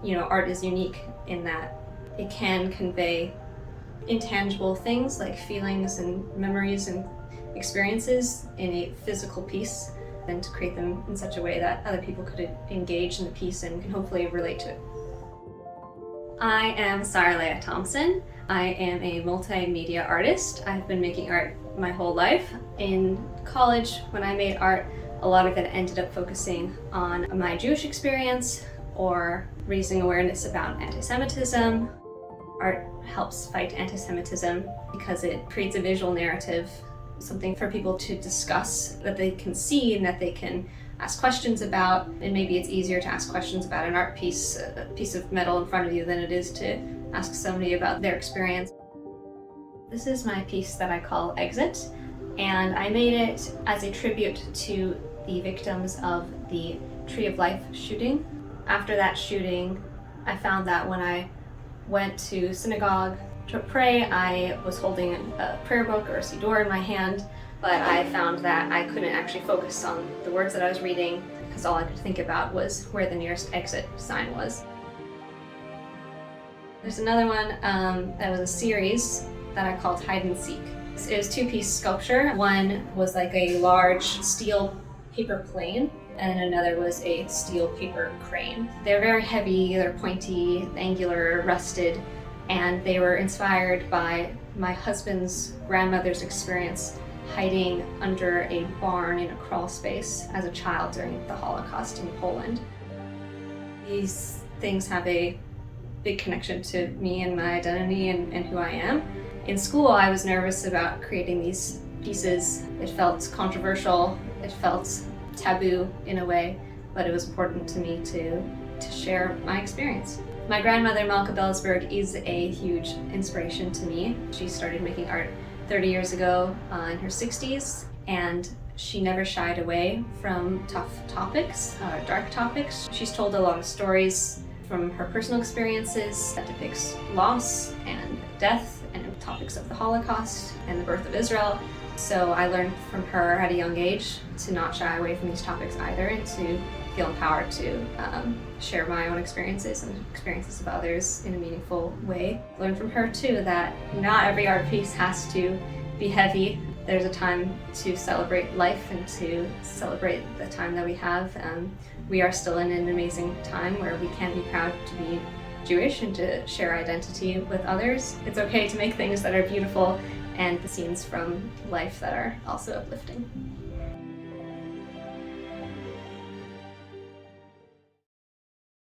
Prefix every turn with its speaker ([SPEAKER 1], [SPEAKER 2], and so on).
[SPEAKER 1] art is unique in that it can convey intangible things like feelings and memories and experiences in a physical piece, and to create them in such a way that other people could engage in the piece and can hopefully relate to it. I am Sarah-Leah Thompson. I am a multimedia artist. I've been making art my whole life. In college, when I made art, a lot of it ended up focusing on my Jewish experience or raising awareness about anti-Semitism. Art helps fight anti-Semitism because it creates a visual narrative, something for people to discuss that they can see and that they can ask questions about. And maybe it's easier to ask questions about an art piece, a piece of metal in front of you, than it is to ask somebody about their experience. This is my piece that I call Exit, and I made it as a tribute to the victims of the Tree of Life shooting. After that shooting, I found that when I went to synagogue to pray, I was holding a prayer book or a siddur in my hand, but I found that I couldn't actually focus on the words that I was reading because all I could think about was where the nearest exit sign was. There's another one that was a series that I called Hide and Seek. It was two-piece sculpture. One was like a large steel paper plane, and another was a steel paper crane. They're very heavy, they're pointy, angular, rusted, and they were inspired by my husband's grandmother's experience hiding under a barn in a crawl space as a child during the Holocaust in Poland. These things have a big connection to me and my identity and who I am. In school, I was nervous about creating these pieces. It felt controversial, it felt taboo in a way, but it was important to me to share my experience. My grandmother, Malka Belzberg, is a huge inspiration to me. She started making art 30 years ago in her 60s, and she never shied away from tough topics, dark topics. She's told a lot of stories from her personal experiences that depicts loss and death and topics of the Holocaust and the birth of Israel. So I learned from her at a young age to not shy away from these topics either, and to feel empowered to share my own experiences and experiences of others in a meaningful way. Learned from her too that not every art piece has to be heavy. There's a time to celebrate life and to celebrate the time that we have. We are still in an amazing time where we can be proud to be Jewish and to share identity with others. It's okay to make things that are beautiful and the scenes from life that are also uplifting.